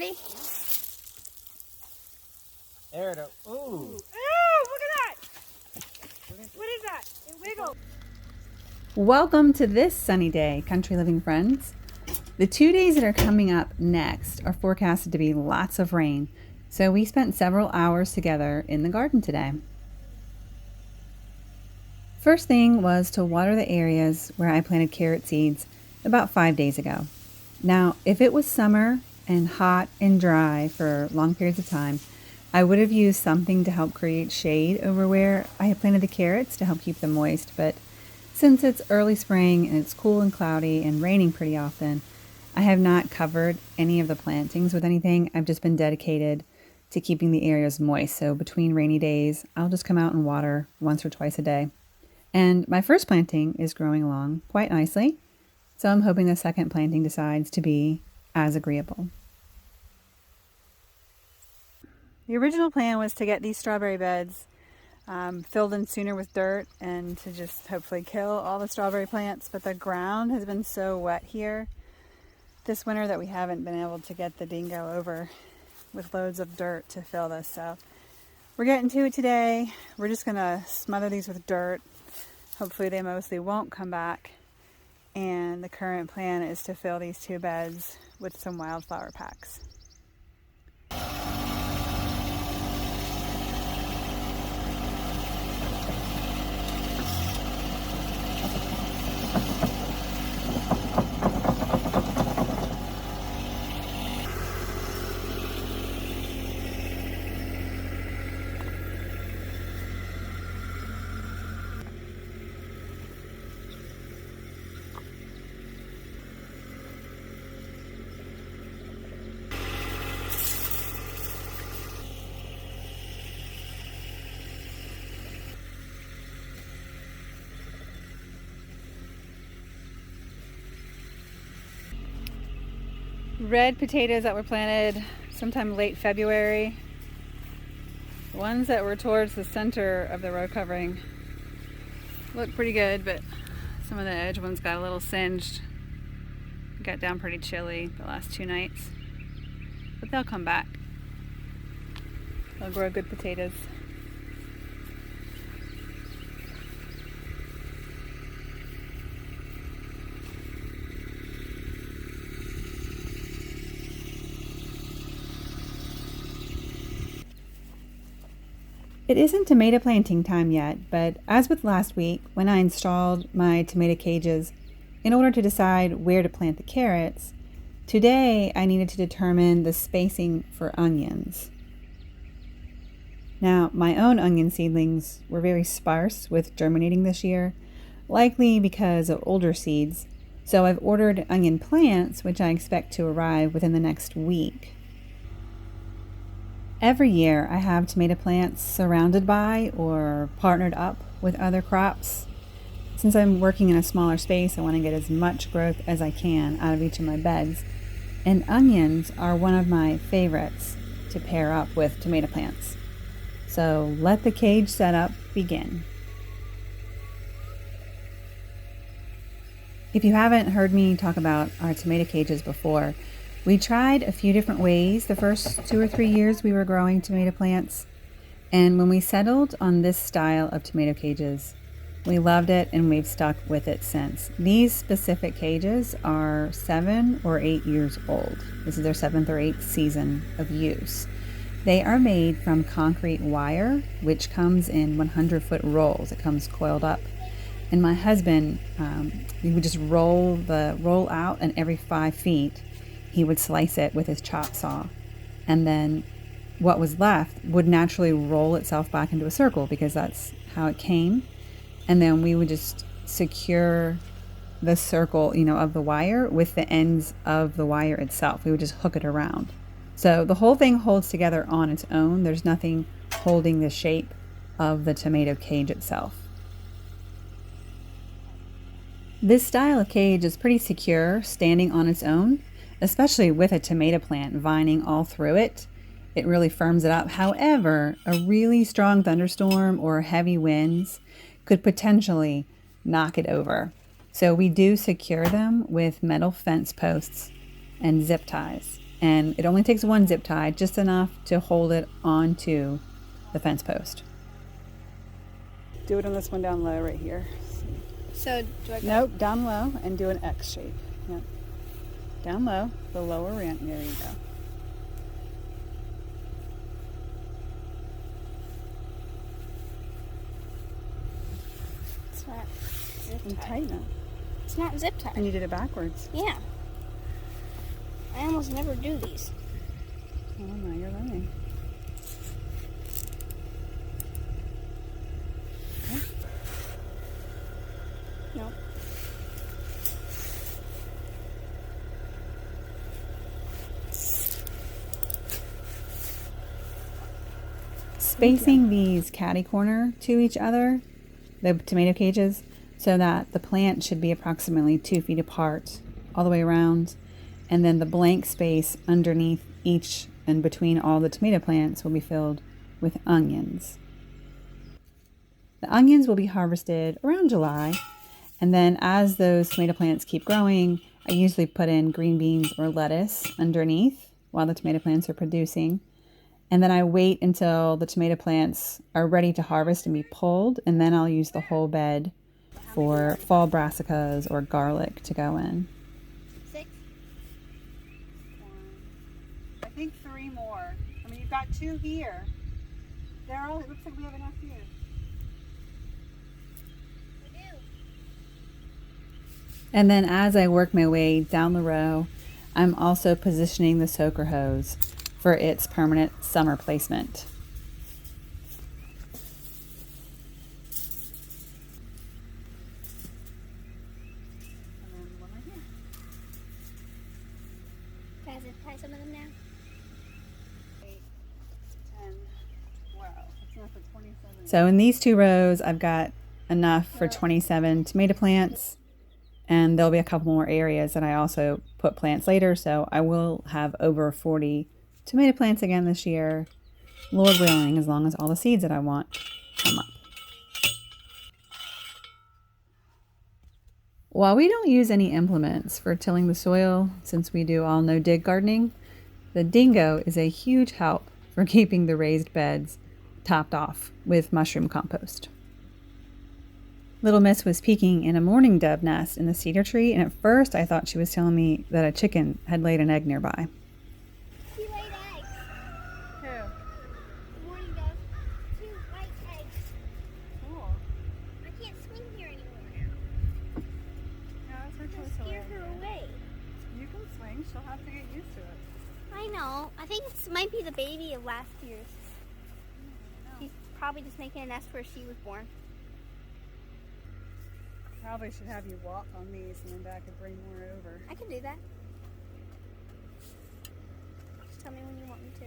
Ready? There it is. Ooh. Ooh, look at that! What is that? It wiggled. Welcome to this sunny day, country living friends. The 2 days that are coming up next are forecasted to be lots of rain, so we spent several hours together in the garden today. First thing was to water the areas where I planted carrot seeds about 5 days ago. Now, if it was summer and hot and dry for long periods of time, I would have used something to help create shade over where I had planted the carrots to help keep them moist, but since it's early spring and it's cool and cloudy and raining pretty often, I have not covered any of the plantings with anything. I've just been dedicated to keeping the areas moist. So between rainy days, I'll just come out and water once or twice a day. And my first planting is growing along quite nicely. So I'm hoping the second planting decides to be as agreeable. The original plan was to get these strawberry beds filled in sooner with dirt and to just hopefully kill all the strawberry plants, but the ground has been so wet here this winter that we haven't been able to get the dingo over with loads of dirt to fill this. So we're getting to it today. We're just gonna smother these with dirt. Hopefully they mostly won't come back. And the current plan is to fill these 2 beds with some wildflower packs. Red potatoes that were planted sometime late February. The ones that were towards the center of the row covering look pretty good, but some of the edge ones got a little singed. Got down pretty chilly the last 2 nights, but they'll come back. They'll grow good potatoes. It isn't tomato planting time yet, but as with last week, when I installed my tomato cages in order to decide where to plant the carrots, today I needed to determine the spacing for onions. Now, my own onion seedlings were very sparse with germinating this year, likely because of older seeds, so I've ordered onion plants, which I expect to arrive within the next week. Every year I have tomato plants surrounded by or partnered up with other crops. Since I'm working in a smaller space, I want to get as much growth as I can out of each of my beds. And onions are one of my favorites to pair up with tomato plants. So let the cage setup begin. If you haven't heard me talk about our tomato cages before, we tried a few different ways the first 2 or 3 years we were growing tomato plants, and when we settled on this style of tomato cages, we loved it and we've stuck with it since. These specific cages are 7 or 8 years old. This is their 7th or 8th season of use. They are made from concrete wire, which comes in 100-foot rolls. It comes coiled up. And my husband, he would just roll out, and every 5 feet, he would slice it with his chop saw, and then what was left would naturally roll itself back into a circle because that's how it came. And then we would just secure the circle, of the wire with the ends of the wire itself. We would just hook it around. So the whole thing holds together on its own. There's nothing holding the shape of the tomato cage itself. This style of cage is pretty secure standing on its own, especially with a tomato plant vining all through it. It really firms it up. However, a really strong thunderstorm or heavy winds could potentially knock it over. So we do secure them with metal fence posts and zip ties. And it only takes one zip tie, just enough to hold it onto the fence post. Do it on this one down low right here. So do I go? Nope, down low and do an X shape. Yep. Down low, the lower end. There you go. It's not zip And tie. tighten it. It's not zip tie. And you did it backwards. Yeah. I almost never do these. Oh, now you're learning. Okay. Nope. Spacing these catty corner to each other, the tomato cages, so that the plant should be approximately 2 feet apart all the way around. And then the blank space underneath each and between all the tomato plants will be filled with onions. The onions will be harvested around July. And then as those tomato plants keep growing, I usually put in green beans or lettuce underneath while the tomato plants are producing. And then I wait until the tomato plants are ready to harvest and be pulled. And then I'll use the whole bed for fall brassicas or garlic to go in. 6. I think 3 more. I mean, you've got 2 here. Daryl, it looks like we have enough here. We do. And then as I work my way down the row, I'm also positioning the soaker hose for its permanent summer placement. And then one right here. Can I zip tie some of them now? 8, 10, 12. That's enough for 27. So in these 2 rows, I've got enough for 27 tomato plants. And there'll be a couple more areas that I also put plants later. So I will have over 40 tomato plants again this year. Lord willing, as long as all the seeds that I want come up. While we don't use any implements for tilling the soil, since we do all no-dig gardening, the dingo is a huge help for keeping the raised beds topped off with mushroom compost. Little Miss was peeking in a mourning dove nest in the cedar tree, and at first I thought she was telling me that a chicken had laid an egg nearby. She laid eggs. Who? The morning dove. 2 white eggs. Cool. I can't swing here anymore now. Yeah, that's her Don't choice. scare her away. You can swing. She'll have to get used to it. I know. I think it might be the baby of last year's. She's probably just making a nest where she was born. Probably should have you walk on these, and then Dad could bring more over. I can do that. Just tell me when you want me to.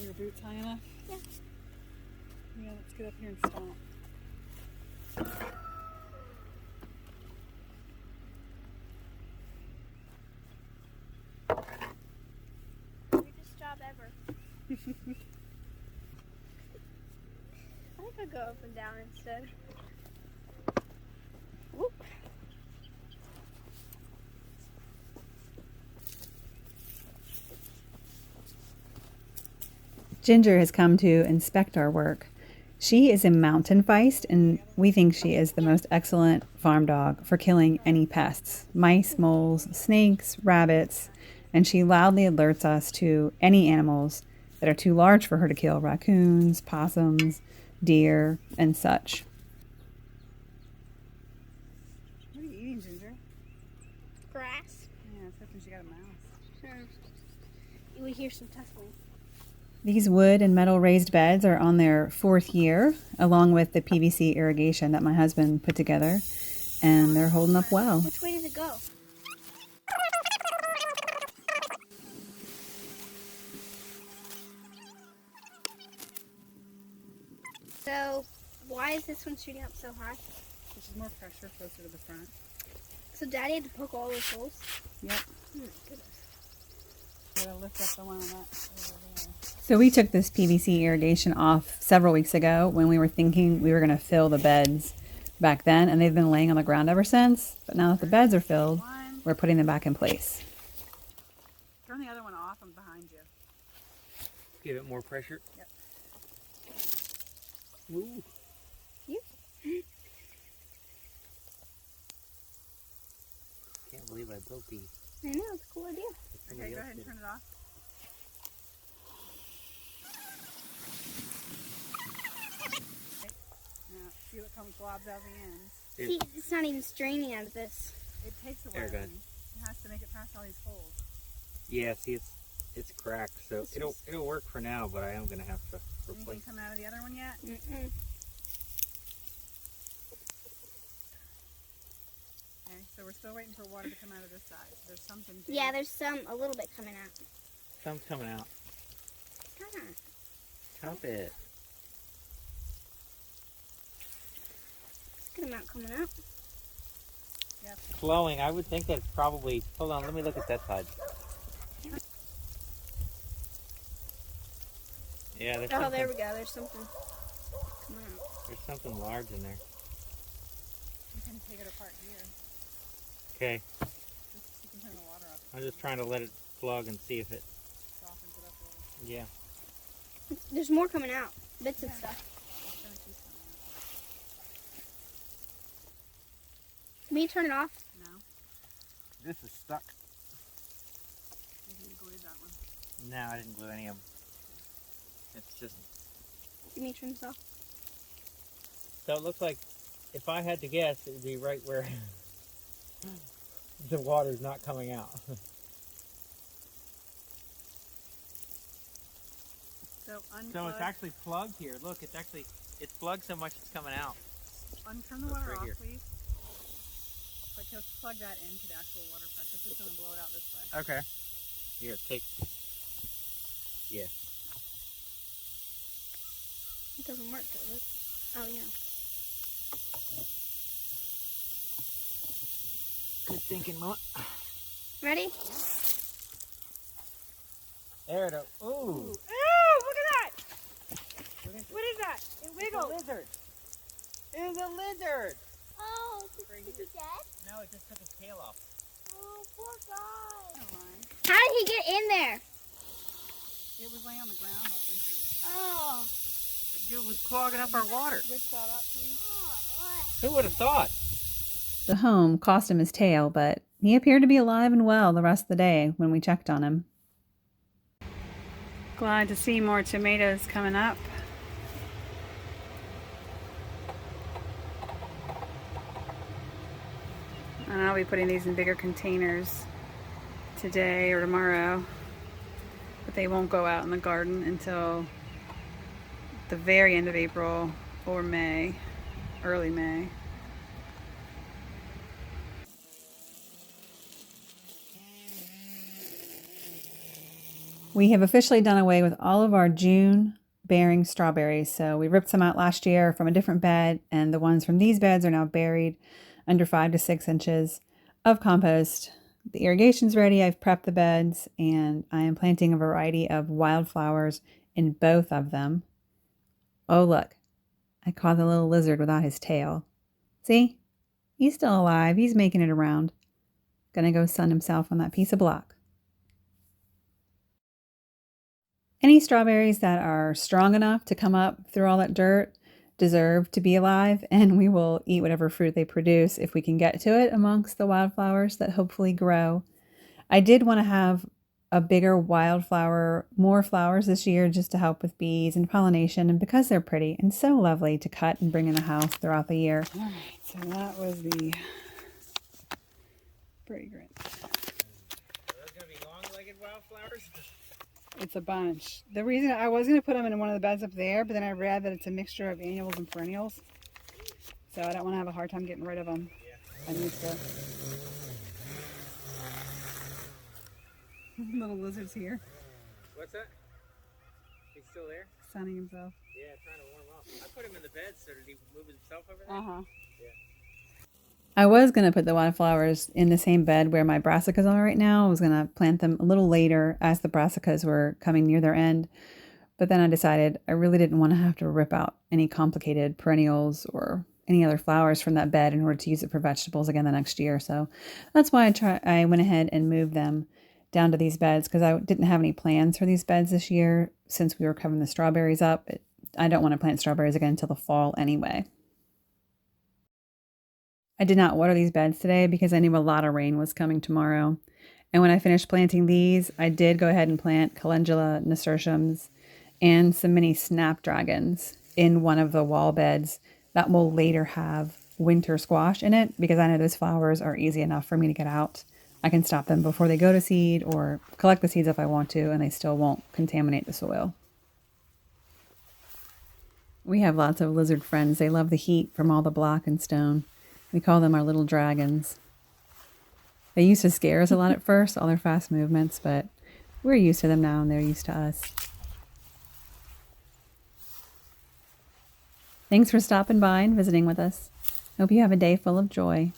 Are your boots high enough? Yeah. Yeah, let's get up here and stomp. Weirdest job ever. I think I'll go up and down instead. Whoop. Ginger has come to inspect our work. She is a mountain feist, and we think she is the most excellent farm dog for killing any pests, mice, moles, snakes, rabbits, and she loudly alerts us to any animals that are too large for her to kill: raccoons, possums, deer, and such. What are you eating, Ginger? Grass. Yeah, it's hoping she got a mouse. You will hear some tussling. These wood and metal raised beds are on their 4th year, along with the PVC irrigation that my husband put together, and they're holding up well. Which way does it go? So, why is this one shooting up so high? Which is more pressure closer to the front. So Daddy had to poke all those holes? Yep. Oh my goodness. Gotta lift up the one on that over there. So we took this PVC irrigation off several weeks ago when we were thinking we were going to fill the beds back then, and they've been laying on the ground ever since. But now that the beds are filled, we're putting them back in place. Turn the other one off. off them behind you. Give it more pressure. Yep. Ooh. Yep. Can't believe I built these. I know, it's a cool idea. Okay, go ahead and turn it off. Now, see what comes globs out the ends. See, it's not even straining out of this. It takes a There while. it goes. It has to make it past all these holes. Yeah, see, it's cracked, so it'll work for now, but I am gonna have to replace. Anything come out of the other one yet? Mm-mm. Okay, so we're still waiting for water to come out of this side. There's something. Yeah, there's a little bit coming out. Some's coming out. Come on. Chop it. It's a good amount coming out. Yep. Flowing, I would think that's probably, hold on, let me look at that side. Yeah, there's Oh, there we go. There's something coming out. There's something large in there. You can take it apart here. Okay, You can turn the water up. I'm just trying to let it plug and see if it, Softens it up a little. yeah. There's more coming out. Bits of stuff. It's gonna keep coming Can you turn it off? out. No, This is stuck. you glued that one. No, I didn't glue any of them. It's just, Can you turn this off? so it looks like, if I had to guess, it would be right where the water's not coming out. So unplug. So it's actually plugged here. Look, it's plugged so much it's coming out. Turn the That's water right off, here. please. But just plug that into the actual water pressure. It's just gonna blow it out this way. Okay. Here, take. Yeah. It doesn't work, does it? Oh, yeah. Good thinking, Mom. Ready? There it is. Ooh. Ooh, look at that! What is that? It It's a wiggled. lizard. It's a lizard. Oh, is he dead? No, it just took his tail off. Oh, poor guy. Oh, line. How did he get in there? It was laying on the ground all winter. Oh. That dude was clogging up our water. Lift that up, please. Who would have thought? The home cost him his tail, but he appeared to be alive and well the rest of the day when we checked on him. Glad to see more tomatoes coming up. And I'll be putting these in bigger containers today or tomorrow, but they won't go out in the garden until the very end of April or May, early May. We have officially done away with all of our June bearing strawberries. So we ripped some out last year from a different bed, and the ones from these beds are now buried under 5 to 6 inches of compost. The irrigation's ready. I've prepped the beds, and I am planting a variety of wildflowers in both of them. Oh, look. I caught the little lizard without his tail. See? He's still alive. He's making it around. Gonna go sun himself on that piece of block. Any strawberries that are strong enough to come up through all that dirt deserve to be alive, and we will eat whatever fruit they produce if we can get to it amongst the wildflowers that hopefully grow. I did want to have a bigger wildflower, more flowers this year just to help with bees and pollination, and because they're pretty and so lovely to cut and bring in the house throughout the year. All right, so that was the fragrance. Are those going to be long-legged wildflowers? It's a bunch. The reason I was going to put them in one of the beds up there, but then I read that it's a mixture of annuals and perennials. So I don't want to have a hard time getting rid of them. I need to. Little lizard's here, What's that? He's still there? sunning himself. Yeah, trying to warm up. I put him in the bed, so did he move himself over there? Uh-huh. Yeah. I was going to put the wildflowers in the same bed where my brassicas are right now. I was going to plant them a little later as the brassicas were coming near their end. But then I decided I really didn't want to have to rip out any complicated perennials or any other flowers from that bed in order to use it for vegetables again the next year. So that's why I went ahead and moved them down to these beds because I didn't have any plans for these beds this year since we were covering the strawberries up. I don't want to plant strawberries again until the fall anyway. I did not water these beds today because I knew a lot of rain was coming tomorrow. And when I finished planting these, I did go ahead and plant calendula nasturtiums and some mini snapdragons in one of the wall beds that will later have winter squash in it because I know those flowers are easy enough for me to get out. I can stop them before they go to seed or collect the seeds if I want to, and they still won't contaminate the soil. We have lots of lizard friends. They love the heat from all the block and stone. We call them our little dragons. They used to scare us a lot at first, all their fast movements, but we're used to them now and they're used to us. Thanks for stopping by and visiting with us. Hope you have a day full of joy.